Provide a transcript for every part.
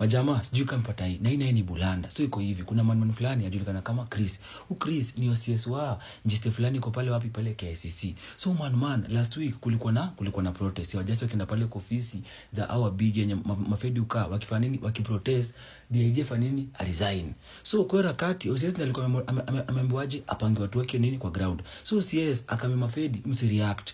Majamaa sijui kama mpata hii. Na hii ni bulanda. So iko hivi. Kuna man fulani ajulikana kama Chris. Chris ni OCS wa njiste fulani iko pale wapi pale KICC. So man last week kulikuwa na protest. Wajaji wakienda pale kwa ofisi za our big yenye mafedi ukaa wakifanya nini wakiprotest DIG fanya nini a resign. So kwa wakati OCS alikuwa ameambiwaje apange watu wake nini kwa ground. So OCS akamema fedi msireact.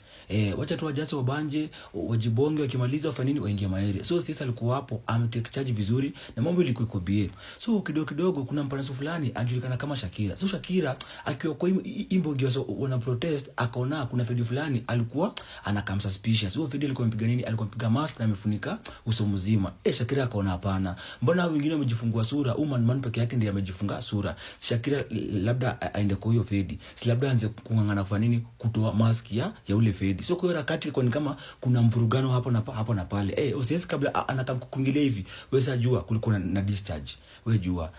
Wacha tu wajaji wabanje wajibonge wakimaliza wafanya nini waingie maere. So OCS alikuwa hapo ametake charge vizuri na mambo ilikuwa iko bie. So kidogo kuna mpanaso fulani ajulikana kama Shakira. So Shakira akiwa kwa imbogi wana protest akaona kuna fedi fulani alikuwa anakam suspicious. So fedi alikuwa mpiga nini alikuwa mpiga mask na amefunika uso mzima. Shakira akaona hapana. Mbona wengine wamejifungua sura? Man peke yake ndiye amejifunga sura. Shakira labda aende kwa hiyo fedi. Si labda anze kungangana kufanya nini kutoa mask ya ule fedi. So kwa hiyo wakati kwa ni kama kuna mvurugano hapo na pale. OCS kabla anataka kuingilia hivi. Wewe sajua kulikuwa na discharge. Wewe jua.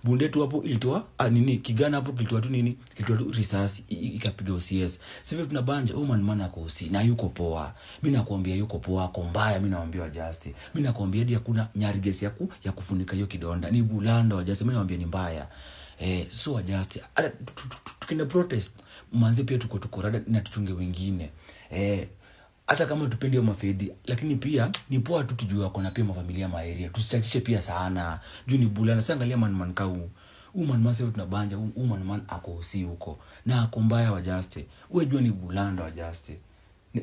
Bunde tu hapo ilitoa nini kigana hapo kilitoa tu nini? Kilitoa tu risasi ikapiga OCS. Sasa tunabanja man ako OC na yuko poa. Mimi nakwambia yuko poa ako mbaya mimi naambia wa Just. Mimi nakwambia hadi hakuna nyarigesi ya kufunika hiyo kidonda. Ni bulanda wa Just mimi naambia ni mbaya. So wa Just tukienda protest manze pia tuko rada na tuchunge wengine. Hata kama tupendi mafedi lakini pia ni poa tu tujue wako na pia mafamilia maeria tusichachishe pia sana juu ni bulana sasa angalia man kau man sasa tunabanja man ako si huko na ako mbaya wa Just wewe jua ni bulanda wa Just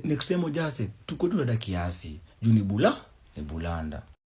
next time Just tuko tu dada kiasi juu ni bulanda